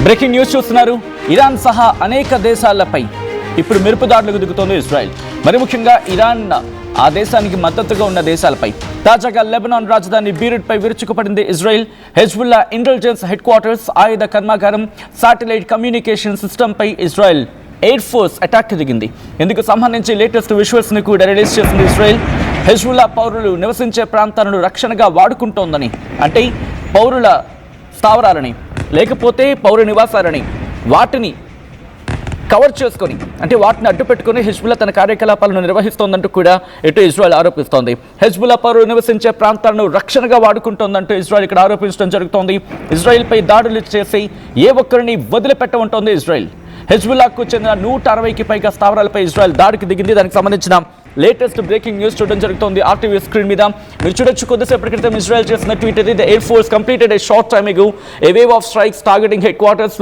Breaking news చూస్తున్నారు. Iran సహా అనేక దేశాలపై ఇప్పుడు మెరుపుదాడులకు దిగుతోంది ఇజ్రాయెల్. మరి ముఖ్యంగా ఇరాన్ ఆ దేశానికి మద్దతుగా ఉన్న దేశాలపై తాజాగా లెబనాన్ రాజధాని బీరుట్ పై విరుచుకుపడింది Israel. Hezbollah intelligence headquarters, ఆయుధ కర్మాగారం, శాటిలైట్ కమ్యూనికేషన్ సిస్టమ్ పై ఇజ్రాయెల్ ఎయిర్ ఫోర్స్ అటాక్ దిగింది. ఇందుకు సంబంధించి లేటెస్ట్ విజువల్స్ ని కూడా రిలీజ్ చేసింది ఇజ్రాయెల్. హెజ్బుల్లా పౌరులు నివసించే ప్రాంతాలను రక్షణగా వాడుకుంటోందని, అంటే పౌరుల స్థావరాలని లేకపోతే పౌర నివాసాలని వాటిని కవర్ చేసుకొని, అంటే వాటిని అడ్డుపెట్టుకుని హెజ్బుల్లా తన కార్యకలాపాలను నిర్వహిస్తోందంటూ కూడా ఇటు ఇజ్రాయెల్ ఆరోపిస్తోంది. హెజ్బుల్లా పౌరులు నివసించే ప్రాంతాలను రక్షణగా వాడుకుంటోందంటూ ఇజ్రాయెల్ ఇక్కడ ఆరోపించడం జరుగుతోంది. ఇజ్రాయెల్పై దాడులు చేసి ఏ ఒక్కరిని వదిలిపెట్టమంటోంది ఇజ్రాయెల్. హెజ్బుల్లాకు చెందిన 160కి పైగా స్థావరాలపై ఇజ్రాయెల్ దాడికి దిగింది. దానికి సంబంధించిన లేటెస్ట్ బ్రేకింగ్ న్యూస్ చూడడం జరుగుతోంది ఆర్టీవీ స్క్రీన్ మీద. మీరు చూడొచ్చు, కొద్దిసేపటి క్రితం ఇజ్రాయెల్ చేసిన ట్వీట్ ఇది. The air force completed A short time ago a wave of strikes targeting headquarters,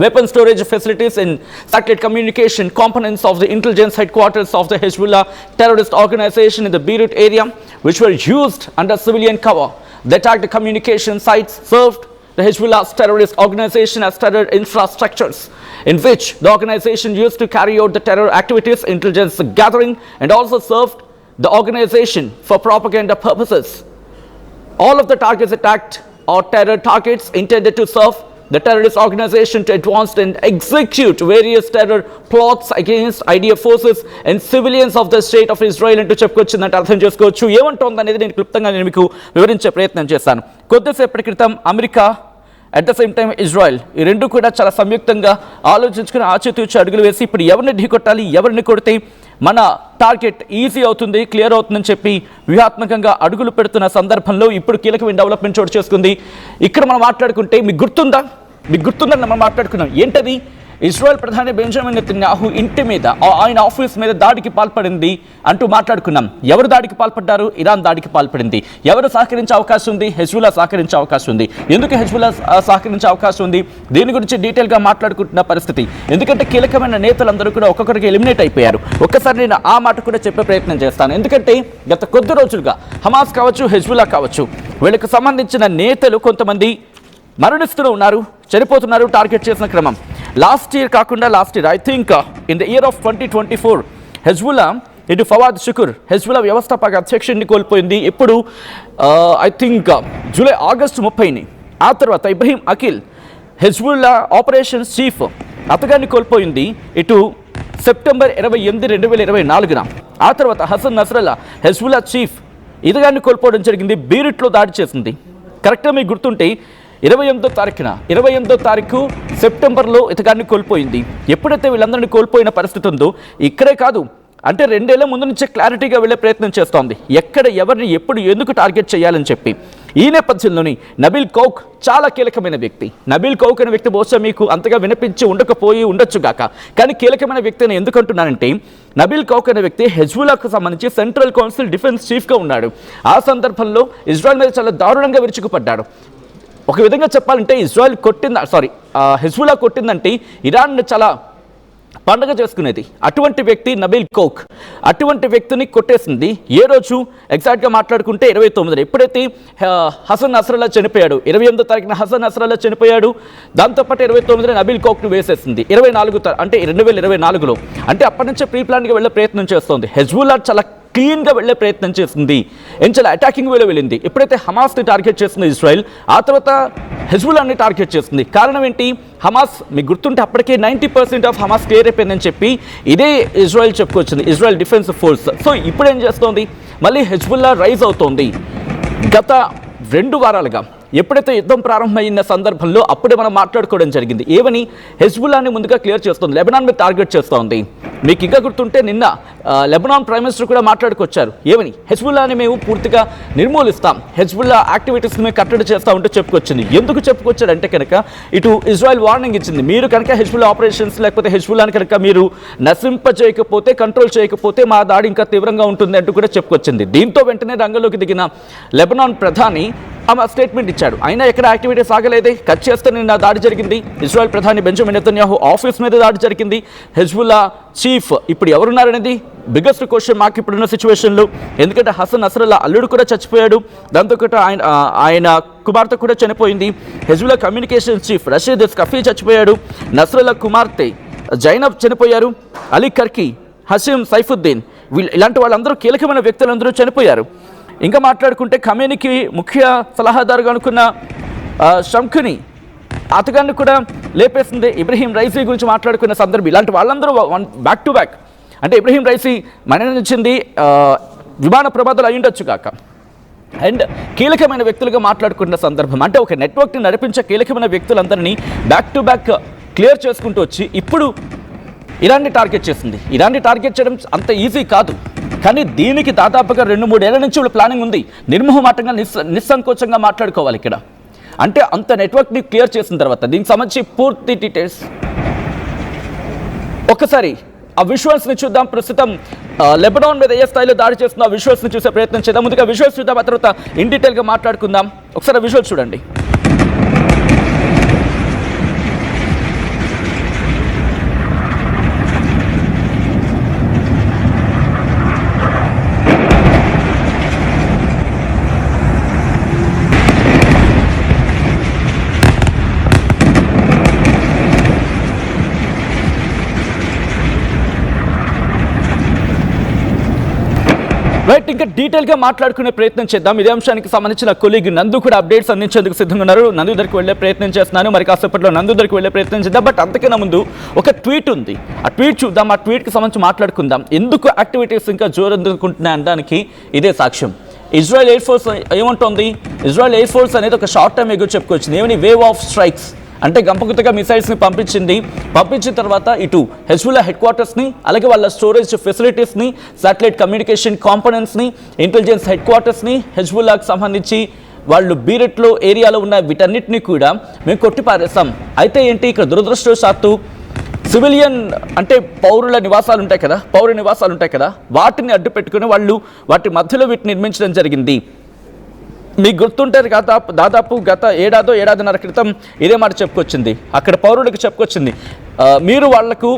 weapon storage facilities and satellite communication components of the intelligence headquarters of the Hezbollah terrorist organization in the Beirut area, which were used under civilian cover. They attacked the communication sites, served the Hezbollah's terrorist organization as terror infrastructures, in which the organization used to carry out the terror activities, intelligence gathering, and also served the organization for propaganda purposes. All of the targets attacked are terror targets intended to serve the terrorist organization to advance and execute various terror plots against IDF forces and civilians of the state of Israel అంటూ చెప్పుకొచ్చిందంటే అర్థం చేసుకోవచ్చు. ఏమంటోంది అనేది నేను క్లుప్తంగా మీకు వివరించే ప్రయత్నం చేస్తాను. కొద్దిసేపటి క్రితం America at the same time Israel, ఈ రెండు కూడా చాలా సంయుక్తంగా ఆలోచించుకుని ఆచితూచి అడుగులు వేసి ఇప్పుడు ఎవరిని ఢీకొట్టాలి, ఎవరిని కొడితే మన టార్గెట్ ఈజీ అవుతుంది, క్లియర్ అవుతుందని చెప్పి వ్యూహాత్మకంగా అడుగులు పెడుతున్న సందర్భంలో ఇప్పుడు కీలకమైన డెవలప్మెంట్ చోటు చేసుకుంది. ఇక్కడ మనం మాట్లాడుకుంటే మీకు గుర్తుందని మనం మాట్లాడుకున్నాం. ఏంటది? ఇజ్రాయెల్ ప్రధాని బెంజమిన్ నెతన్యాహు ఇంటి మీద, ఆయన ఆఫీస్ మీద దాడికి పాల్పడింది అంటూ మాట్లాడుకున్నాం. ఎవరు దాడికి పాల్పడ్డారు? ఇరాన్ దాడికి పాల్పడింది. ఎవరు సహకరించే అవకాశం ఉంది? హెజ్బుల్లా సహకరించే అవకాశం ఉంది. ఎందుకు హెజ్బుల్లా సహకరించే అవకాశం ఉంది? దీని గురించి డీటెయిల్గా మాట్లాడుకుంటున్న పరిస్థితి. ఎందుకంటే కీలకమైన నేతలందరూ కూడా ఒక్కొక్కరికి ఎలిమినేట్ అయిపోయారు. ఒక్కసారి నేను ఆ మాట కూడా చెప్పే ప్రయత్నం చేస్తాను. ఎందుకంటే గత కొద్ది రోజులుగా హమాస్ కావచ్చు, హెజ్బుల్లా కావచ్చు, వీళ్ళకి సంబంధించిన నేతలు కొంతమంది మరణిస్తూ ఉన్నారు, చనిపోతున్నారు టార్గెట్ చేసిన క్రమం. Last year I think in the year of 2024 Hezbollah ఇటు ఫవాద్ షుకుర్ హెజ్బుల్లా వ్యవస్థాపక అధ్యక్షుడిని కోల్పోయింది. ఇప్పుడు ఐ థింక్ ఆగస్టు 30ని. ఆ తర్వాత Ibrahim Aqil Hezbollah operations chief అతగాన్ని కోల్పోయింది ఇటు సెప్టెంబర్ 28, 2024న. ఆ తర్వాత హసన్ నస్రల్లా హెజ్బుల్లా చీఫ్ ఇతగాన్ని కోల్పోవడం జరిగింది. బీరుట్లో దాడి చేసింది. కరెక్ట్గా మీకు గుర్తుంటే 28వ తారీఖు సెప్టెంబర్లో ఇతగాన్ని కోల్పోయింది. ఎప్పుడైతే వీళ్ళందరినీ కోల్పోయిన పరిస్థితి ఉందో, ఇక్కడే కాదు అంటే 2 ఏళ్ల ముందు నుంచే క్లారిటీగా వెళ్ళే ప్రయత్నం చేస్తోంది, ఎక్కడ ఎవరిని ఎప్పుడు ఎందుకు టార్గెట్ చేయాలని చెప్పి. ఈ నేపథ్యంలోని నబీల్ కౌక్ చాలా కీలకమైన వ్యక్తి. నబీల్ కౌక్ అనే వ్యక్తి బహుశా మీకు అంతగా వినిపించి ఉండొచ్చు గాక, కానీ కీలకమైన వ్యక్తి అని ఎందుకు అంటున్నానంటే, నబీల్ కౌక్ అనే వ్యక్తి హెజ్బుల్లాకు సంబంధించి సెంట్రల్ కౌన్సిల్ డిఫెన్స్ చీఫ్గా ఉన్నాడు. ఆ సందర్భంలో ఇజ్రాయెల్ మీద చాలా దారుణంగా విరుచుకుపడ్డాడు. ఒక విధంగా చెప్పాలంటే హెజ్బుల్లా కొట్టిందంటే ఇరాన్ చాలా పండగ చేసుకునేది. అటువంటి వ్యక్తి నబీల్ కౌక్. అటువంటి వ్యక్తిని కొట్టేసింది ఏ రోజు ఎగ్జాక్ట్గా మాట్లాడుకుంటే 29. ఎప్పుడైతే హసన్ నస్రల్లా చనిపోయాడు, 28వ తారీఖున హసన్ నస్రల్లా చనిపోయాడు. దాంతోపాటు 29న నబీల్ కౌక్ను వేసేసింది. 24 అంటే 2024లో. అంటే అప్పటి నుంచే ప్రీ ప్లాన్గా వెళ్ళే ప్రయత్నం చేస్తోంది. హెజ్బుల్లా చాలా క్లీన్గా వెళ్ళే ప్రయత్నం చేసింది, చాలా అటాకింగ్ వేలో వెళ్ళింది. ఎప్పుడైతే హమాస్ని టార్గెట్ చేస్తుంది ఇజ్రాయెల్, ఆ తర్వాత హెజ్బుల్లాని టార్గెట్ చేస్తుంది. కారణం ఏంటి? హమాస్ మీకు గుర్తుంటే అప్పటికే 90% ఆఫ్ హమాస్ క్లియర్ అయిపోయిందని చెప్పి ఇదే ఇజ్రాయెల్ చెప్పుకొచ్చింది, ఇజ్రాయెల్ డిఫెన్స్ ఫోర్స్. సో ఇప్పుడు ఏం చేస్తోంది? మళ్ళీ హెజ్బుల్లా రైజ్ అవుతోంది. గత 2 వారాలుగా ఎప్పుడైతే యుద్ధం ప్రారంభమైన సందర్భంలో అప్పుడే మనం మాట్లాడుకోవడం జరిగింది. ఏమని? హెజ్బుల్లాని ముందుగా క్లియర్ చేస్తుంది, లెబనాన్ మీద టార్గెట్ చేస్తోంది. మీకు ఇంకా గుర్తుంటే నిన్న లెబనాన్ ప్రైమ్ మినిస్టర్ కూడా మాట్లాడుకొచ్చారు. ఏమని? హెజ్బుల్లాని మేము పూర్తిగా నిర్మూలిస్తాం, హెజ్బుల్లా యాక్టివిటీస్ని మేము కట్టడి చేస్తా ఉంటే చెప్పుకొచ్చింది. ఎందుకు చెప్పుకొచ్చాడంటే కనుక ఇటు ఇజ్రాయెల్ వార్నింగ్ ఇచ్చింది, మీరు కనుక హెజ్బుల్లా ఆపరేషన్స్ లేకపోతే హెజ్బుల్లాని కనుక మీరు నశింపజేయకపోతే, కంట్రోల్ చేయకపోతే మా దాడి ఇంకా తీవ్రంగా ఉంటుంది అంటూ కూడా చెప్పుకొచ్చింది. దీంతో వెంటనే రంగంలోకి దిగిన లెబనాన్ ప్రధాని ఆమె స్టేట్మెంట్ ఇచ్చాడు. అయినా ఎక్కడ యాక్టివిటీస్ ఆగలేదే, కట్ చేస్తే నిన్న దాడి జరిగింది. ఇజ్రాయెల్ ప్రధాని బెంజమిన్ నెతన్యాహు ఆఫీస్ మీద దాడి జరిగింది. హెజ్బుల్లా చీఫ్ ఇప్పుడు ఎవరున్నారనేది బిగ్గెస్ట్ క్వశ్చన్ మార్క్ ఇప్పుడున్న సిచ్యువేషన్లో. ఎందుకంటే హసన్ నస్రల్లా అల్లుడు కూడా చచ్చిపోయాడు, దాంతో ఆయన కుమార్తె కూడా చనిపోయింది. హెజ్బుల్లా కమ్యూనికేషన్ చీఫ్ రషీద్ కఫీ చచ్చిపోయాడు, నస్రల్లా కుమార్తె జైనబ్ చనిపోయారు, అలీ కర్కీ, హసీం సైఫుద్దీన్ ఇలాంటి వాళ్ళందరూ కీలకమైన వ్యక్తులందరూ చనిపోయారు. ఇంకా మాట్లాడుకుంటే ఖమేనీకి ముఖ్య సలహాదారుగా అనుకున్న షంఖుని అతగాన్ని కూడా లేపేసింది. ఇబ్రహీం రైసీ గురించి మాట్లాడుకున్న సందర్భం ఇలాంటి వాళ్ళందరూ బ్యాక్ టు బ్యాక్. అంటే ఇబ్రహీం రైసీ మరణించింది విమాన ప్రమాదాలు అయ్యుండొచ్చు కాక, అండ్ కీలకమైన వ్యక్తులుగా మాట్లాడుకున్న సందర్భం. అంటే ఒక నెట్వర్క్ని నడిపించే కీలకమైన వ్యక్తులందరినీ బ్యాక్ టు బ్యాక్ క్లియర్ చేసుకుంటూ వచ్చి ఇప్పుడు ఇరాన్ని టార్గెట్ చేసింది. ఇరాన్ని టార్గెట్ చేయడం అంత ఈజీ కాదు, కానీ దీనికి దాదాపుగా 2-3 ఏళ్ల నుంచి వాళ్ళ ప్లానింగ్ ఉంది. నిర్మోహమాటంగా నిస్సంకోచంగా మాట్లాడుకోవాలి ఇక్కడ. అంటే అంత నెట్వర్క్ని క్లియర్ చేసిన తర్వాత దీనికి సంబంధించి పూర్తి డీటెయిల్స్ ఒక్కసారి ఆ విజువల్స్ని చూద్దాం. ప్రస్తుతం లెబనాన్ మీద ఏ స్థాయిలో దాడి చేస్తుందో ఆ విజువల్స్ని చూసే ప్రయత్నం చేద్దాం. ముందుగా విజువల్స్ చూద్దాం, ఆ తర్వాత ఇన్ డీటెయిల్గా మాట్లాడుకుందాం. ఒకసారి విజువల్స్ చూడండి. రైట్, ఇంకా డీటెయిల్గా మాట్లాడుకునే ప్రయత్నం చేద్దాం. ఇదే అంశానికి సంబంధించిన కొలీగ్ నందు కూడా అప్డేట్స్ అందించేందుకు సిద్ధంగా ఉన్నారు. నందు దగ్గరికి వెళ్ళే ప్రయత్నం చేస్తున్నాను, మరి కాసేపట్లో నందు దగ్గరికి వెళ్ళే ప్రయత్నం చేద్దాం. బట్ అంతకన్నా ముందు ఒక ట్వీట్ ఉంది, ఆ ట్వీట్ చూద్దాం. ఆ ట్వీట్కి సంబంధించి మాట్లాడుకుందాం. ఎందుకు యాక్టివిటీస్ ఇంకా జోరందుకుంటున్నాయి అనడానికి ఇదే సాక్ష్యం. ఇజ్రాయెల్ ఎయిర్ ఫోర్స్ ఏమంటోంది? ఇజ్రాయెల్ ఎయిర్ ఫోర్స్ అనేది ఒక షార్ట్ టైం ఎగో చెప్పుకొచ్చింది. ఏమని? వేవ్ ఆఫ్ స్ట్రైక్స్, అంటే గంపగుత్తగా మిసైల్స్ని పంపించిన తర్వాత ఇటు హెజ్బుల్లా హెడ్ క్వార్టర్స్ని, అలాగే వాళ్ళ స్టోరేజ్ ఫెసిలిటీస్ని, శాటిలైట్ కమ్యూనికేషన్ కాంపోనెంట్స్ని, ఇంటెలిజెన్స్ హెడ్ క్వార్టర్స్ని, హెజ్బుల్లాకి సంబంధించి వాళ్ళు బీరెట్లో ఏరియాలో ఉన్న వీటన్నిటిని కూడా మేము కొట్టిపారేస్తాం. అయితే ఏంటి, ఇక్కడ దురదృష్టవశాత్తు సివిలియన్ అంటే పౌరుల నివాసాలు ఉంటాయి కదా, పౌర నివాసాలు ఉంటాయి కదా, వాటిని అడ్డు పెట్టుకుని వాళ్ళు వాటి మధ్యలో వీటిని నిర్మించడం జరిగింది. మీకు గుర్తుంటారు దాదాపు గత ఏడాదిన్నర క్రితం ఇదే మాట చెప్పుకొచ్చింది. అక్కడ పౌరులకు చెప్పుకొచ్చింది, మీరు వాళ్లకు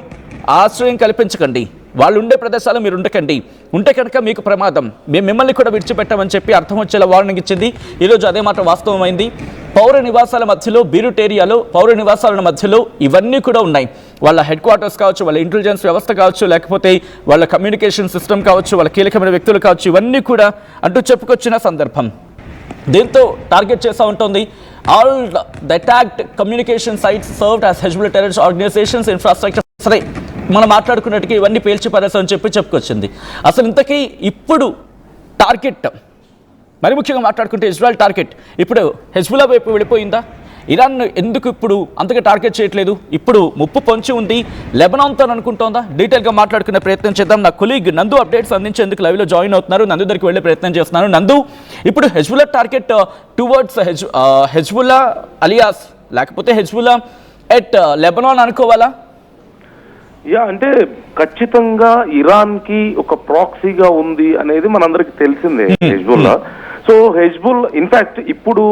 ఆశ్రయం కల్పించకండి, వాళ్ళు ఉండే ప్రదేశాలు మీరు ఉండకండి, ఉంటే కనుక మీకు ప్రమాదం, మేము మిమ్మల్ని కూడా విడిచిపెట్టామని చెప్పి అర్థం వచ్చేలా వార్నింగ్ ఇచ్చింది. ఈరోజు అదే మాట వాస్తవమైంది. పౌర నివాసాల మధ్యలో, బీరూట్ ఏరియాలో పౌర నివాసాల మధ్యలో ఇవన్నీ కూడా ఉన్నాయి. వాళ్ళ హెడ్ క్వార్టర్స్ కావచ్చు, వాళ్ళ ఇంటెలిజెన్స్ వ్యవస్థ కావచ్చు, లేకపోతే వాళ్ళ కమ్యూనికేషన్ సిస్టమ్ కావచ్చు, వాళ్ళ కీలకమైన వ్యక్తులు కావచ్చు, ఇవన్నీ కూడా అంటూ చెప్పుకొచ్చిన సందర్భం. దీంతో టార్గెట్ చేస్తూ ఉంటుంది. All the attacked communication sites served as Hezbollah terrorist organizations infrastructure. సరే, మనం మాట్లాడుకున్నట్టుగా ఇవన్నీ పేల్చి పారేస్తామని చెప్పుకొచ్చింది. అసలు ఇంతకీ ఇప్పుడు టార్గెట్, మరి ముఖ్యంగా మాట్లాడుకుంటే ఇజ్రాయెల్ టార్గెట్ ఇప్పుడు హెజ్బుల్లా వైపు వెళ్ళిపోయిందా? ఇరాన్ ఎందుకు ఇప్పుడు అంతగా టార్గెట్ చేయట్లేదు? ఇప్పుడు ముప్పు పొంచి ఉంది లెబనాన్తో అనుకుంటోందా? డీటెయిల్గా మాట్లాడుకునే ప్రయత్నం చేద్దాం. నా కొలీగ్ నందు అప్డేట్స్ అందించేందుకు లైవ్లో జాయిన్ అవుతున్నారు. నందు దగ్గరికి వెళ్ళే ప్రయత్నం చేస్తున్నాను. నందు, ఇప్పుడు Hezbollah target towards Hezbollah alias లేకపోతే హెజ్బుల్లా ఎట్ లెబనాన్ అనుకోవాలా? అంటే ఖచ్చితంగా ఇరాన్ కి ఒక ప్రాక్సీగా ఉంది అనేది మనందరికి తెలిసిందే హెజ్బుల్లా. సో ఇన్ఫాక్ట్ ఇప్పుడు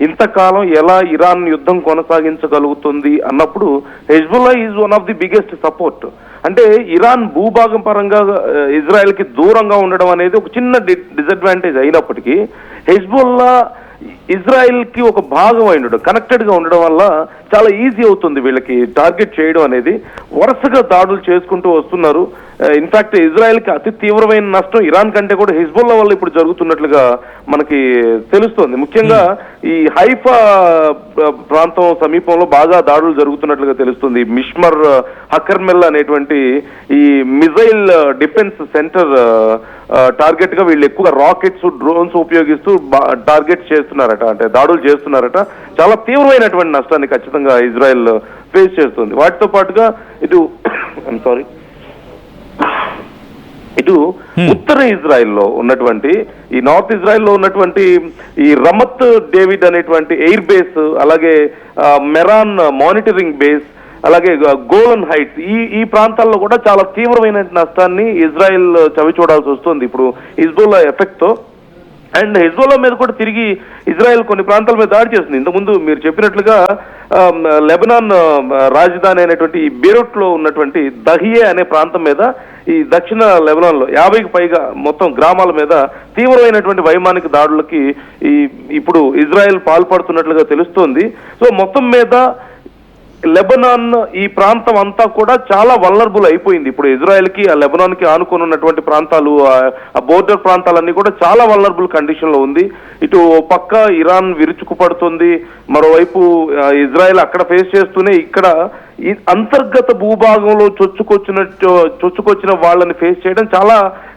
ఇంతకాలం ఎలా ఇరాన్ యుద్ధం కొనసాగించగలుగుతుంది అన్నప్పుడు Hezbollah is one of the biggest support. అంటే ఇరాన్ భూభాగం పరంగా ఇజ్రాయెల్ కి దూరంగా ఉండడం అనేది ఒక చిన్న డిసడ్వాంటేజ్ అయినప్పటికీ హెజ్బుల్లా ఇజ్రాయెల్ కి ఒక భాగం అయినడు కనెక్టెడ్ గా ఉండడం వల్ల చాలా ఈజీ అవుతుంది వీళ్ళకి టార్గెట్ చేయడం అనేది. వరుసగా దాడులు చేసుకుంటూ వస్తున్నారు. ఇన్ఫాక్ట్ ఇజ్రాయెల్ కి అతి తీవ్రమైన నష్టం ఇరాన్ కంటే కూడా హిజ్బుల్లా వల్ల ఇప్పుడు జరుగుతున్నట్లుగా మనకి తెలుస్తోంది. ముఖ్యంగా ఈ హైఫా ప్రాంతం సమీపంలో బాగా దాడులు జరుగుతున్నట్లుగా తెలుస్తుంది. మిష్మర్ హకర్మెల్ అనేటువంటి ఈ మిజైల్ డిఫెన్స్ సెంటర్ టార్గెట్ గా వీళ్ళు ఎక్కువగా రాకెట్స్, డ్రోన్స్ ఉపయోగిస్తూ టార్గెట్ చేస్తున్నారట, అంటే దాడులు చేస్తున్నారట. చాలా తీవ్రమైనటువంటి నష్టాన్ని ఖచ్చితంగా ఇజ్రాయెల్ ఫేస్ చేస్తుంది. వాటితో పాటుగా ఇటు ఉత్తర ఇజ్రాయెల్లో ఉన్నటువంటి ఈ నార్త్ ఇజ్రాయెల్లో ఉన్నటువంటి ఈ రమత్ డేవిడ్ అనేటువంటి ఎయిర్ బేస్, అలాగే మెరాన్ మానిటరింగ్ బేస్, అలాగే గోలన్ హైట్స్, ఈ ప్రాంతాల్లో కూడా చాలా తీవ్రమైన నష్టాన్ని ఇజ్రాయెల్ చవి చూడాల్సి వస్తుంది ఇప్పుడు హిజ్బుల్లా ఎఫెక్ట్ తో. అండ్ హెజ్బోలా మీద కూడా తిరిగి ఇజ్రాయెల్ కొన్ని ప్రాంతాల మీద దాడి చేస్తుంది. ఇంతకుముందు మీరు చెప్పినట్లుగా లెబనాన్ రాజధాని అయినటువంటి ఈ బీరూట్ లో ఉన్నటువంటి దహియే అనే ప్రాంతం మీద, ఈ దక్షిణ లెబనాన్ లో 50కి పైగా మొత్తం గ్రామాల మీద తీవ్రమైనటువంటి వైమానిక దాడులకి ఇప్పుడు ఇజ్రాయెల్ పాల్పడుతున్నట్లుగా తెలుస్తోంది. సో మొత్తం మీద లెబనాన్ ఈ ప్రాంతం అంతా కూడా చాలా వల్నరబుల్ అయిపోయింది. ఇప్పుడు ఇజ్రాయెల్ కి ఆ లెబనాన్ కి ఆనుకొని ఉన్నటువంటి ప్రాంతాలు, ఆ బోర్డర్ ప్రాంతాలన్నీ కూడా చాలా వల్నరబుల్ కండిషన్ లో ఉంది. ఇటు పక్క ఇరాన్ విరుచుకుపడుతుంది, మరోవైపు ఇజ్రాయెల్ అక్కడ ఫేస్ చేస్తూనే ఇక్కడ ఈ అంతర్గత భూభాగంలో చొచ్చుకొచ్చిన వాళ్ళని ఫేస్ చేయడం చాలా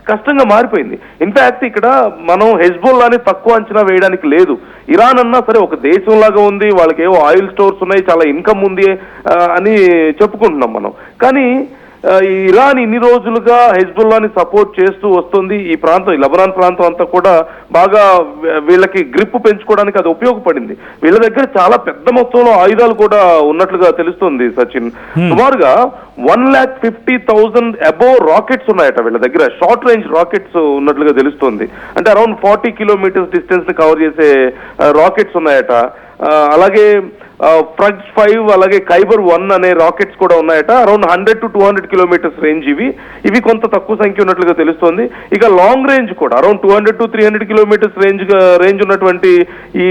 కష్టంగా మారిపోయింది. ఇన్ఫాక్ట్ ఇక్కడ మనం హెజ్బుల్లాని తక్కువ అంచనా వేయడానికి లేదు. ఇరాన్ అన్నా సరే ఒక దేశంలాగా ఉంది, వాళ్ళకి ఏవో ఆయిల్ స్టోర్స్ ఉన్నాయి, చాలా ఇన్కమ్ ఉంది అని చెప్పుకుంటున్నాం మనం. కానీ ఇరాన్ ఇన్ని రోజులుగా హెజ్బుల్లాని సపోర్ట్ చేస్తూ వస్తుంది. ఈ ప్రాంతం, ఈ లెబనాన్ ప్రాంతం అంతా కూడా బాగా వీళ్ళకి గ్రిప్ పెంచుకోవడానికి అది ఉపయోగపడింది. వీళ్ళ దగ్గర చాలా పెద్ద మొత్తంలో ఆయుధాలు కూడా ఉన్నట్లుగా తెలుస్తుంది సచిన్. సుమారుగా 1,50,000 అబోవ్ రాకెట్స్ ఉన్నాయట వీళ్ళ దగ్గర, షార్ట్ రేంజ్ రాకెట్స్ ఉన్నట్లుగా తెలుస్తుంది. అంటే అరౌండ్ 40 కిలోమీటర్స్ డిస్టెన్స్ ని కవర్ చేసే రాకెట్స్ ఉన్నాయట. అలాగే ఫ్రగ్స్ 5 అలాగే ఖైబర్ 1 అనే రాకెట్స్ కూడా ఉన్నాయట. అరౌండ్ 100 to 200 కిలోమీటర్స్ రేంజ్ ఇవి కొంత తక్కువ సంఖ్య ఉన్నట్లుగా తెలుస్తోంది. ఇక లాంగ్ రేంజ్ కూడా అరౌండ్ 200 to 300 కిలోమీటర్స్ రేంజ్ ఉన్నటువంటి ఈ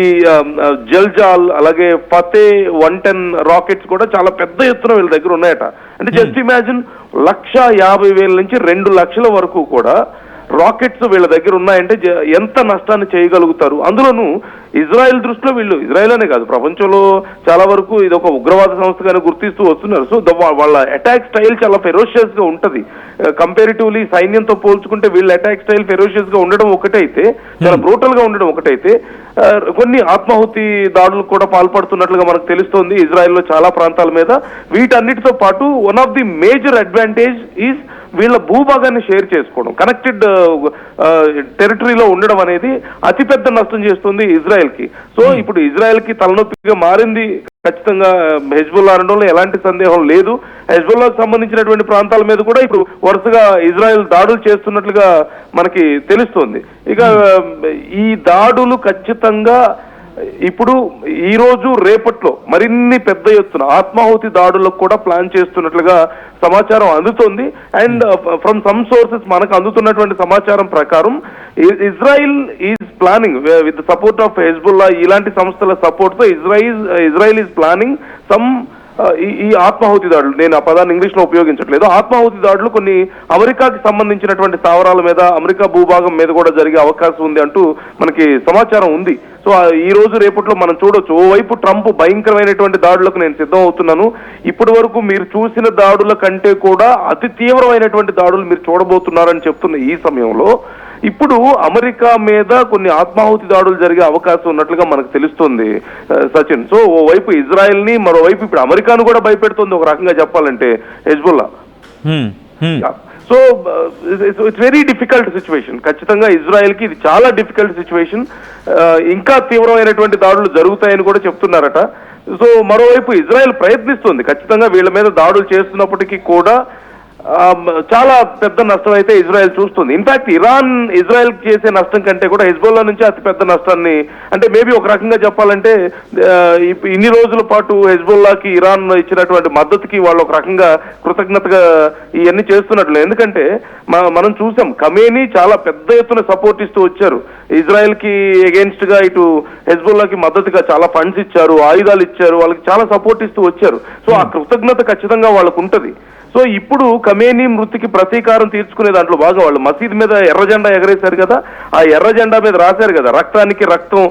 జల్జాల్ అలాగే ఫతే 110 రాకెట్స్ కూడా చాలా పెద్ద ఎత్తున వీళ్ళ దగ్గర ఉన్నాయట. అంటే జస్ట్ ఇమాజిన్ 1,50,000 నుంచి 2 లక్షల వరకు కూడా రాకెట్స్ వీళ్ళ దగ్గర ఉన్నాయంటే ఎంత నష్టాన్ని చేయగలుగుతారు. అందులోనూ ఇజ్రాయెల్ దృష్టిలో వీళ్ళు, ఇజ్రాయెల్ అనే కాదు ప్రపంచంలో చాలా వరకు ఇది ఒక ఉగ్రవాద సంస్థగానే గుర్తిస్తూ వస్తున్నారు. సో వాళ్ళ అటాక్ స్టైల్ చాలా ఫెరోషియస్ గా ఉంటది. కంపారిటివ్లీ సైన్యంతో పోల్చుకుంటే వీళ్ళ అటాక్ స్టైల్ ఫెరోషియస్ గా ఉండడం ఒకటైతే, చాలా బ్రూటల్ గా ఉండడం ఒకటైతే, కొన్ని ఆత్మాహుతి దాడులకు కూడా పాల్పడుతున్నట్లుగా మనకు తెలుస్తోంది ఇజ్రాయెల్లో చాలా ప్రాంతాల మీద. వీటన్నిటితో పాటు one of the major advantage is వీళ్ళ భూభాగాన్ని షేర్ చేసుకోవడం, కనెక్టెడ్ టెరిటరీలో ఉండడం అనేది అతిపెద్ద నష్టం చేస్తుంది ఇజ్రాయెల్ కి. సో ఇప్పుడు ఇజ్రాయెల్ కి తలనొప్పిగా మారింది ఖచ్చితంగా హెజ్బుల్లా అనడంలో ఎలాంటి సందేహం లేదు. హెజ్బుల్లాకు సంబంధించినటువంటి ప్రాంతాల మీద కూడా ఇప్పుడు వరుసగా ఇజ్రాయెల్ దాడులు చేస్తున్నట్లుగా మనకి తెలుస్తోంది. ఇక ఈ దాడులు ఖచ్చితంగా ఇప్పుడు ఈ రోజు రేపట్లో మరిన్ని పెద్ద ఎత్తున ఆత్మాహుతి దాడులకు కూడా ప్లాన్ చేస్తున్నట్లుగా సమాచారం అందుతోంది. అండ్ ఫ్రమ్ సమ్ సోర్సెస్ మనకు అందుతున్నటువంటి సమాచారం ప్రకారం Israel is planning with support of Hezbollah, ఇలాంటి సంస్థల సపోర్ట్ తో ఇజ్రాయిల్ ఈజ్ ప్లానింగ్ సమ్ ఈ ఆత్మాహుతి దాడులు, నేను ఆ పదాన్ని ఇంగ్లీష్ లో ఉపయోగించట్లేదు, ఆత్మాహుతి దాడులు కొన్ని అమెరికాకి సంబంధించినటువంటి స్థావరాల మీద, అమెరికా భూభాగం మీద కూడా జరిగే అవకాశం ఉంది అంటూ మనకి సమాచారం ఉంది. సో ఈ రోజు రేపట్లో మనం చూడొచ్చు. ఓవైపు ట్రంప్ భయంకరమైనటువంటి దాడులకు నేను సిద్ధం అవుతున్నాను, ఇప్పటి వరకు మీరు చూసిన దాడుల కంటే కూడా అతి తీవ్రమైనటువంటి దాడులు మీరు చూడబోతున్నారని చెప్తున్న ఈ సమయంలో ఇప్పుడు అమెరికా మీద కొన్ని ఆత్మాహుతి దాడులు జరిగే అవకాశం ఉన్నట్లుగా మనకు తెలుస్తుంది సచిన్. సో ఓవైపు ఇజ్రాయెల్ ని, మరోవైపు ఇప్పుడు అమెరికాను కూడా భయపెడుతుంది ఒక రకంగా చెప్పాలంటే Hezbollah. So it's very difficult situation. ఖచ్చితంగా ఇజ్రాయెల్ కి ఇది చాలా డిఫికల్ట్ సిచ్యువేషన్. ఇంకా తీవ్రమైనటువంటి దాడులు జరుగుతాయని కూడా చెప్తున్నారట. సో మరోవైపు ఇజ్రాయెల్ ప్రయత్నిస్తుంది ఖచ్చితంగా వీళ్ళ మీద దాడులు చేస్తున్నప్పటికీ కూడా చాలా పెద్ద నష్టం అయితే ఇజ్రాయెల్ చూస్తుంది. ఇన్ఫాక్ట్ ఇరాన్ ఇజ్రాయెల్ చేసే నష్టం కంటే కూడా హెజ్బుల్లా నుంచి అతి పెద్ద నష్టాన్ని, అంటే మేబీ ఒక రకంగా చెప్పాలంటే ఇన్ని రోజుల పాటు హెజ్బుల్లాకి ఇరాన్ ఇచ్చినటువంటి మద్దతుకి వాళ్ళు ఒక రకంగా కృతజ్ఞతగా ఇవన్నీ చేస్తున్నట్లు. ఎందుకంటే మనం చూసాం ఖమేనీ చాలా పెద్ద ఎత్తున సపోర్ట్ ఇస్తూ వచ్చారు ఇజ్రాయెల్ కి ఎగెన్స్ట్ గా, ఇటు హెజ్బుల్లాకి మద్దతుగా చాలా ఫండ్స్ ఇచ్చారు, ఆయుధాలు ఇచ్చారు, వాళ్ళకి చాలా సపోర్ట్ ఇస్తూ వచ్చారు. సో ఆ కృతజ్ఞత ఖచ్చితంగా వాళ్ళకు ఉంటది. సో ఇప్పుడు ఖమేనీ మృతికి ప్రతీకారం తీర్చుకునే దాంట్లో బాగా వాళ్ళు మసీద్ మీద ఎర్ర జెండా ఎగరేశారు కదా, ఆ ఎర్ర జెండా మీద రాశారు కదా రక్తానికి రక్తం,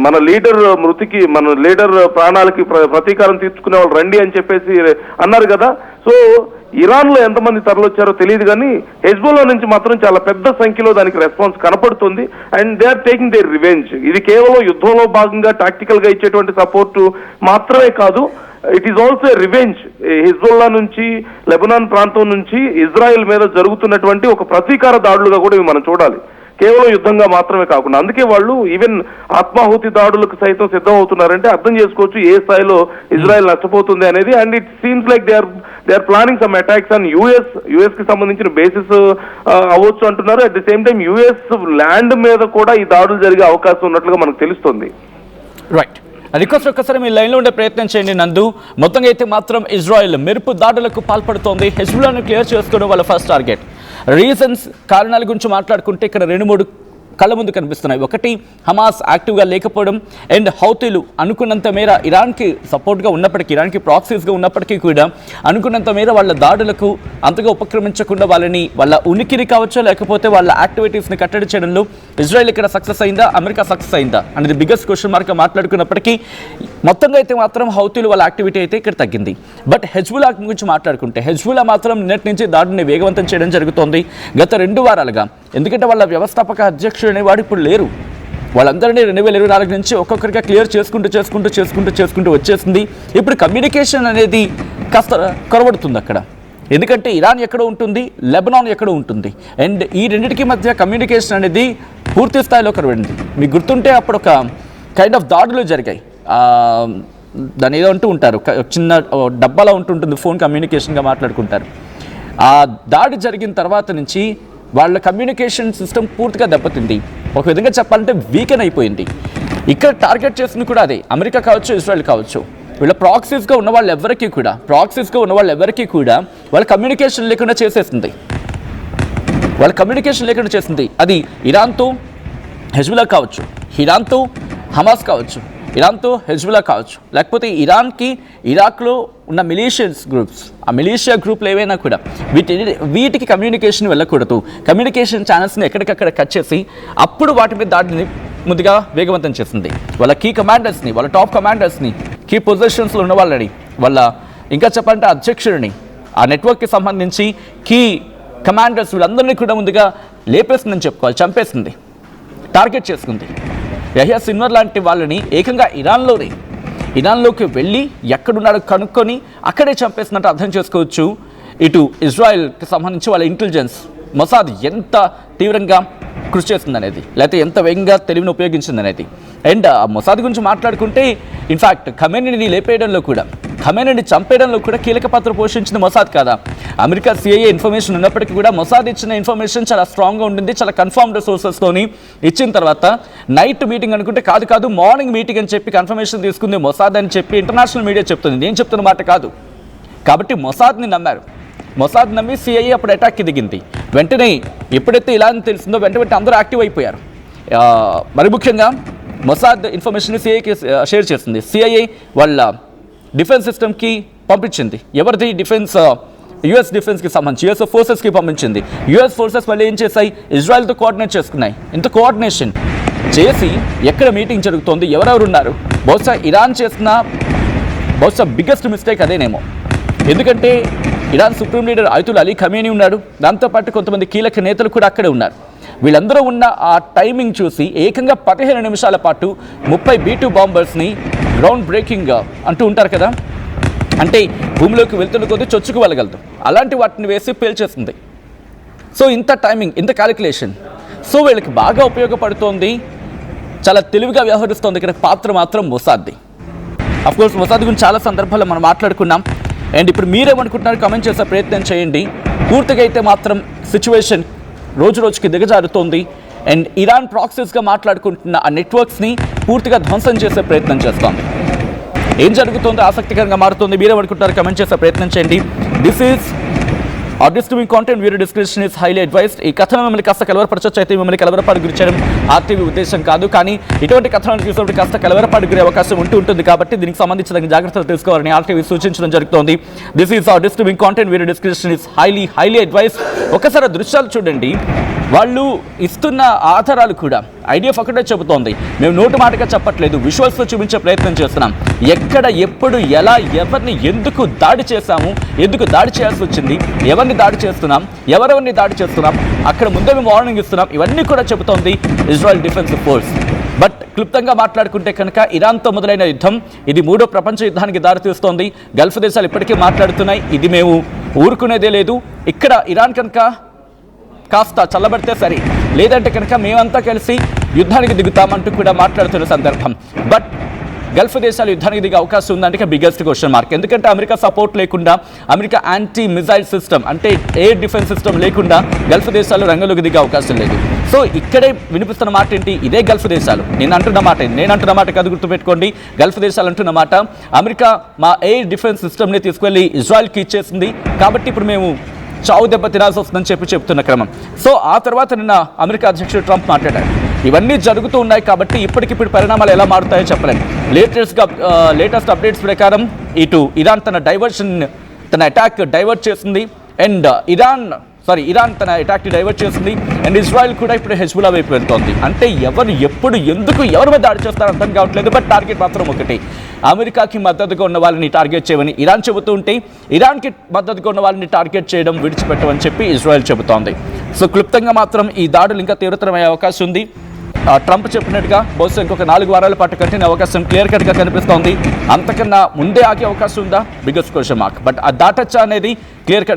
మన లీడర్ మృతికి, మన లీడర్ ప్రాణాలకి ప్రతీకారం తీర్చుకునే వాళ్ళు రండి అని చెప్పేసి అన్నారు కదా. సో ఇరాన్ లో ఎంతమంది తరలొచ్చారో తెలియదు కానీ హెజ్బుల్లా నుంచి మాత్రం చాలా పెద్ద సంఖ్యలో దానికి రెస్పాన్స్ కనపడుతుంది. And they are taking their revenge. ఇది కేవలం యుద్ధంలో భాగంగా టాక్టికల్ గా ఇచ్చేటువంటి సపోర్టు మాత్రమే కాదు, it is also revenge. Hezbollah నుంచి, లెబనాన్ ప్రాంతం నుంచి ఇజ్రాయెల్ మీద జరుగుతున్నటువంటి ఒక ప్రతీకార దాడులుగా కూడా ఇవి మనం చూడాలి. కేవలం యుద్ధంగా మాత్రమే కాకుండా అందుకే వాళ్ళు ఈవెన్ ఆత్మాహుతి దాడులకు సైతం సిద్ధం అవుతున్నారంటే అర్థం చేసుకోవచ్చు ఏ స్థాయిలో ఇజ్రాయెల్ నష్టపోతుంది అనేది. And it seems like they are planning some attacks on US కి సంబంధించిన బేసిస్ అవ్వచ్చు అంటున్నారు. At the same time US land మీద కూడా ఈ దాడులు జరిగే అవకాశం ఉన్నట్లుగా మనకు తెలుస్తుంది. రైట్, రిక్వెస్ట్ ఒక్కసారి మీ లైన్లో ఉండే ప్రయత్నం చేయండి నందు. మొత్తంగా అయితే మాత్రం ఇజ్రాయెల్ మెరుపు దాడులకు పాల్పడుతోంది. హెజ్బుల్లాను క్లియర్ చేసుకోవడం వాళ్ళ ఫస్ట్ టార్గెట్. రీజన్స్, కారణాల గురించి మాట్లాడుకుంటే ఇక్కడ 2-3 కళ్ళ ముందు కనిపిస్తున్నాయి. ఒకటి, హమాస్ యాక్టివ్గా లేకపోవడం అండ్ హౌతీలు అనుకున్నంత మేర ఇరాన్కి సపోర్ట్గా ఉన్నప్పటికీ, ఇరాన్కి ప్రాక్సీస్గా ఉన్నప్పటికీ కూడా అనుకున్నంత మేర వాళ్ళ దాడులకు అంతగా ఉపక్రమించకుండా వాళ్ళని, వాళ్ళ ఉనికిని కావచ్చు లేకపోతే వాళ్ళ యాక్టివిటీస్ని కట్టడి చేయడంలో ఇజ్రాయెల్ ఇక్కడ సక్సెస్ అయిందా, అమెరికా సక్సెస్ అయిందా అనేది బిగ్గెస్ట్ క్వశ్చన్ మార్క్గా మాట్లాడుకున్నప్పటికీ మొత్తంగా అయితే మాత్రం హౌతీలు వాళ్ళ యాక్టివిటీ అయితే ఇక్కడ తగ్గింది. బట్ హెజ్బుల్లా గురించి మాట్లాడుకుంటే హెజ్బుల్లా మాత్రం నిన్నటి నుంచి దాడిని వేగవంతం చేయడం జరుగుతోంది గత 2 వారాలుగా. ఎందుకంటే వాళ్ళ వ్యవస్థాపక అధ్యక్షుడు అనేవాడు ఇప్పుడు లేరు. వాళ్ళందరినీ 2024 నుంచి ఒక్కొక్కరిగా క్లియర్ చేసుకుంటూ వచ్చేసింది. ఇప్పుడు కమ్యూనికేషన్ అనేది కాస్త కొరబడుతుంది అక్కడ. ఎందుకంటే ఇరాన్ ఎక్కడో ఉంటుంది, లెబనాన్ ఎక్కడో ఉంటుంది. అండ్ ఈ రెండింటికి మధ్య కమ్యూనికేషన్ అనేది పూర్తి స్థాయిలో కొరబడింది. మీకు గుర్తుంటే అప్పుడు ఒక కైండ్ ఆఫ్ దాడులు జరిగాయి. దాని ఏదో అంటూ ఉంటారు, చిన్న డబ్బాలో ఉంటుంటుంది, ఫోన్ కమ్యూనికేషన్గా మాట్లాడుకుంటారు. ఆ దాడి జరిగిన తర్వాత నుంచి వాళ్ళ కమ్యూనికేషన్ సిస్టమ్ పూర్తిగా దెబ్బతింది. ఒక విధంగా చెప్పాలంటే వీకెన్ అయిపోయింది. ఇక్కడ టార్గెట్ చేసింది కూడా అదే, అమెరికా కావచ్చు, ఇజ్రాయెల్ కావచ్చు. వీళ్ళ ప్రాక్సీస్గా ఉన్న వాళ్ళు ఎవరికి కూడా వాళ్ళ కమ్యూనికేషన్ లేకుండా చేసింది. అది ఇరాన్తో హెజ్బుల్లా కావచ్చు, ఇరాన్తో హమాస్ కావచ్చు, ఇరాన్తో హెజ్బుల్లా కావచ్చు, లేకపోతే ఇరాన్కి ఇరాక్లో ఉన్న మిలీషియస్ గ్రూప్స్, ఆ మిలీషియా గ్రూప్లు ఏవైనా కూడా వీటికి కమ్యూనికేషన్ వెళ్ళకూడదు. కమ్యూనికేషన్ ఛానల్స్ని ఎక్కడికక్కడ కట్ చేసి అప్పుడు వాటి మీద దాడిని ముందుగా వేగవంతం చేసింది. వాళ్ళ కీ కమాండర్స్ని, వాళ్ళ టాప్ కమాండర్స్ని, కీ పొజిషన్స్లో ఉన్న వాళ్ళని, వాళ్ళ ఇంకా చెప్పాలంటే అధ్యక్షుడిని, ఆ నెట్వర్క్కి సంబంధించి కీ కమాండర్స్ వీళ్ళందరినీ కూడా ముందుగా లేపేసిందని చెప్పుకోవాలి, చంపేసింది, టార్గెట్ చేసుకుంది. యహ్యా సిన్వర్ లాంటి వాళ్ళని ఏకంగా ఇరాన్లోకి వెళ్ళి ఎక్కడున్నాడో కనుక్కొని అక్కడే చంపేసినట్టు అర్థం చేసుకోవచ్చు. ఇటు ఇజ్రాయెల్కి సంబంధించి వాళ్ళ ఇంటెలిజెన్స్ మొసాద్ ఎంత తీవ్రంగా కృషి చేస్తుందనేది, లేకపోతే ఎంత వేగంగా తెలివిని ఉపయోగించిందనేది. అండ్ మొసాద్ గురించి మాట్లాడుకుంటే ఇన్ఫ్యాక్ట్ ఖమేనీని లేపేయడంలో కూడా, ఖమేనీని చంపేయడంలో కూడా కీలక పాత్ర పోషించింది మొసాద్ కాదా? అమెరికా CIA ఇన్ఫర్మేషన్ ఉన్నప్పటికీ కూడా మొసాద్ ఇచ్చిన ఇన్ఫర్మేషన్ చాలా స్ట్రాంగ్గా ఉంటుంది. చాలా కన్ఫర్మ్డ్ సోర్సెస్తోని ఇచ్చిన తర్వాత నైట్ మీటింగ్ అనుకుంటే కాదు మార్నింగ్ మీటింగ్ అని చెప్పి కన్ఫర్మేషన్ తీసుకుంది మొసాద్ అని చెప్పి ఇంటర్నేషనల్ మీడియా చెప్తుంది. నేను చెప్తున్న మాట కాదు. కాబట్టి మొసాద్ని నమ్మారు. మొసాద్ నమ్మి CIA అప్పుడు అటాక్కి దిగింది. వెంటనే ఎప్పుడైతే ఇలా అని తెలిసిందో వెంటనే అందరూ యాక్టివ్ అయిపోయారు. మరి ముఖ్యంగా మొసాద్ ఇన్ఫర్మేషన్ని CIAకి షేర్ చేస్తుంది. CIA వాళ్ళ డిఫెన్స్ సిస్టమ్కి పంపించింది. ఎవరిది? డిఫెన్స్, US డిఫెన్స్కి సంబంధించి US ఫోర్సెస్కి పంపించింది. US ఫోర్సెస్ మళ్ళీ ఏం చేశాయి? ఇజ్రాయెల్తో కోఆర్డినేట్ చేసుకున్నాయి. ఇంత కోఆర్డినేషన్ చేసి ఎక్కడ మీటింగ్ జరుగుతోంది, ఎవరెవరు ఉన్నారు? బహుశా ఇరాన్ చేసిన బిగ్గెస్ట్ మిస్టేక్ అదేనేమో. ఎందుకంటే Iran supreme leader Ayatollah Ali Khamenei ఉన్నాడు, దాంతోపాటు కొంతమంది కీలక నేతలు కూడా అక్కడే ఉన్నారు. వీళ్ళందరూ ఉన్న ఆ టైమింగ్ చూసి ఏకంగా 15 నిమిషాల పాటు 30 B-2 బాంబర్స్ని గ్రౌండ్ బ్రేకింగ్ అంటూ ఉంటారు కదా, అంటే భూమిలోకి వెళ్తున్న కొద్దీ చొచ్చుకు వెళ్ళగలదు, అలాంటి వాటిని వేసి పేల్చేస్తుంది. సో ఇంత టైమింగ్, ఇంత క్యాలిక్యులేషన్, సో వీళ్ళకి బాగా ఉపయోగపడుతోంది. చాలా తెలివిగా వ్యవహరిస్తోంది ఇక్కడ పాత్ర మాత్రం మొసాద్ది. అఫ్కోర్స్ మొసాద్ గురించి చాలా సందర్భాల్లో మనం మాట్లాడుకున్నాం. అండ్ ఇప్పుడు మీరేమనుకుంటున్నారు కమెంట్ చేసే ప్రయత్నం చేయండి. పూర్తిగా అయితే మాత్రం సిచ్యువేషన్ రోజు రోజుకి దిగజారుతోంది. అండ్ ఇరాన్ ప్రాక్సీస్గా మాట్లాడుకుంటున్న ఆ నెట్వర్క్స్ని పూర్తిగా ధ్వంసం చేసే ప్రయత్నం చేస్తోంది. ఏం జరుగుతుందో ఆసక్తికరంగా మారుతుంది. మీరేమనుకుంటున్నారు కమెంట్ చేసే ప్రయత్నం చేయండి. This is Our disturbing content viewer discretion is highly advised. ఈ కథను మిమ్మల్ని కాస్త కలవరపరచొచ్చు, అయితే మిమ్మల్ని కలవరపాటు గురి చేయడం RTV ఉద్దేశం కాదు. కానీ ఇటువంటి కథనాలు చూసినప్పుడు కాస్త కలవరపాటు గురే అవకాశం ఉంటుంది. కాబట్టి దీనికి సంబంధించిన జాగ్రత్తలు తీసుకోవాలని RTV సూచించడం జరుగుతోంది. This is our disturbing content viewer discretion is highly advised. ఒకసారి దృశ్యాలు చూడండి. వాళ్ళు ఇస్తున్న ఆధారాలు కూడా IDF ఒకటే చెబుతోంది. మేము నోటు మాటగా చెప్పట్లేదు, విజువల్స్తో చూపించే ప్రయత్నం చేస్తున్నాం. ఎక్కడ, ఎప్పుడు, ఎలా, ఎవరిని, ఎందుకు దాడి చేశాము, ఎందుకు దాడి చేయాల్సి వచ్చింది, ఎవరిని దాడి చేస్తున్నాం, ఎవరెవరిని దాడి చేస్తున్నాం, అక్కడ ముందే మేము వార్నింగ్ ఇస్తున్నాం, ఇవన్నీ కూడా చెబుతోంది ఇజ్రాయెల్ డిఫెన్స్ ఫోర్స్. బట్ క్లుప్తంగా మాట్లాడుకుంటే కనుక ఇరాన్తో మొదలైన యుద్ధం ఇది 3వ ప్రపంచ యుద్ధానికి దారితీస్తోంది. గల్ఫ్ దేశాలు ఇప్పటికే మాట్లాడుతున్నాయి, ఇది మేము ఊరుకునేదే లేదు. ఇక్కడ ఇరాన్ కనుక కాస్త చల్లబడితే సరే, లేదంటే కనుక మేమంతా కలిసి యుద్ధానికి దిగుతామంటూ కూడా మాట్లాడుతున్న సందర్భం. బట్ గల్ఫ్ దేశాలు యుద్ధానికి దిగే అవకాశం ఉందంటే బిగ్గెస్ట్ క్వశ్చన్ మార్క్. ఎందుకంటే అమెరికా సపోర్ట్ లేకుండా, అమెరికా యాంటీ మిజైల్ సిస్టమ్ అంటే ఎయిర్ డిఫెన్స్ సిస్టమ్ లేకుండా గల్ఫ్ దేశాలు రంగంలోకి దిగే అవకాశం లేదు. సో ఇక్కడే వినిపిస్తున్న మాట ఏంటి? ఇదే గల్ఫ్ దేశాలు నేను అంటున్న మాట కాదు, గుర్తుపెట్టుకోండి. గల్ఫ్ దేశాలు అంటున్న మాట, అమెరికా మా ఎయిర్ డిఫెన్స్ సిస్టమ్ని తీసుకెళ్లి ఇజ్రాయెల్కి ఇచ్చేసింది, కాబట్టి ఇప్పుడు మేము చావు దెబ్బ తినాల్సి వస్తుందని చెప్తున్న క్రమం. సో ఆ తర్వాత నిన్న అమెరికా అధ్యక్షుడు ట్రంప్ మాట్లాడారు. ఇవన్నీ జరుగుతూ ఉన్నాయి కాబట్టి ఇప్పటికిప్పుడు పరిణామాలు ఎలా మారుతాయో చెప్పలేను. లేటెస్ట్ అప్డేట్స్ ప్రకారం ఇటు ఇరాన్ తన అటాక్ డైవర్ట్ చేసింది, అండ్ ఇరాన్ తన అటాక్ని డైవర్ట్ చేసింది, అండ్ ఇజ్రాయెల్ కూడా ఇప్పుడు హెజ్బుల్లా వైపు వెళ్తోంది. అంటే ఎవరు ఎప్పుడు ఎందుకు ఎవరి మీద దాడి చేస్తారో అర్థం కావట్లేదు. బట్ టార్గెట్ మాత్రం ఒకటి, అమెరికాకి మద్దతుగా ఉన్న వాళ్ళని టార్గెట్ చేయమని ఇరాన్ చెబుతూ ఉంటే, ఇరాన్కి మద్దతుగా ఉన్న వాళ్ళని టార్గెట్ చేయడం విడిచిపెట్టమని చెప్పి ఇజ్రాయెల్ చెబుతోంది. సో క్లుప్తంగా మాత్రం ఈ దాడులు ఇంకా తీవ్రతరమయ్యే అవకాశం ఉంది. ట్రంప్ చెప్పినట్టుగా బహుశా ఇంకొక 4 వారాల పాటు కంటిన్యూ అవకాశం క్లియర్ కట్గా కనిపిస్తోంది. అంతకన్నా ముందే ఆగే అవకాశం ఉందా? Biggest question mark. బట్ ఆ దాటచ్చా అనేది క్లియర్ కట్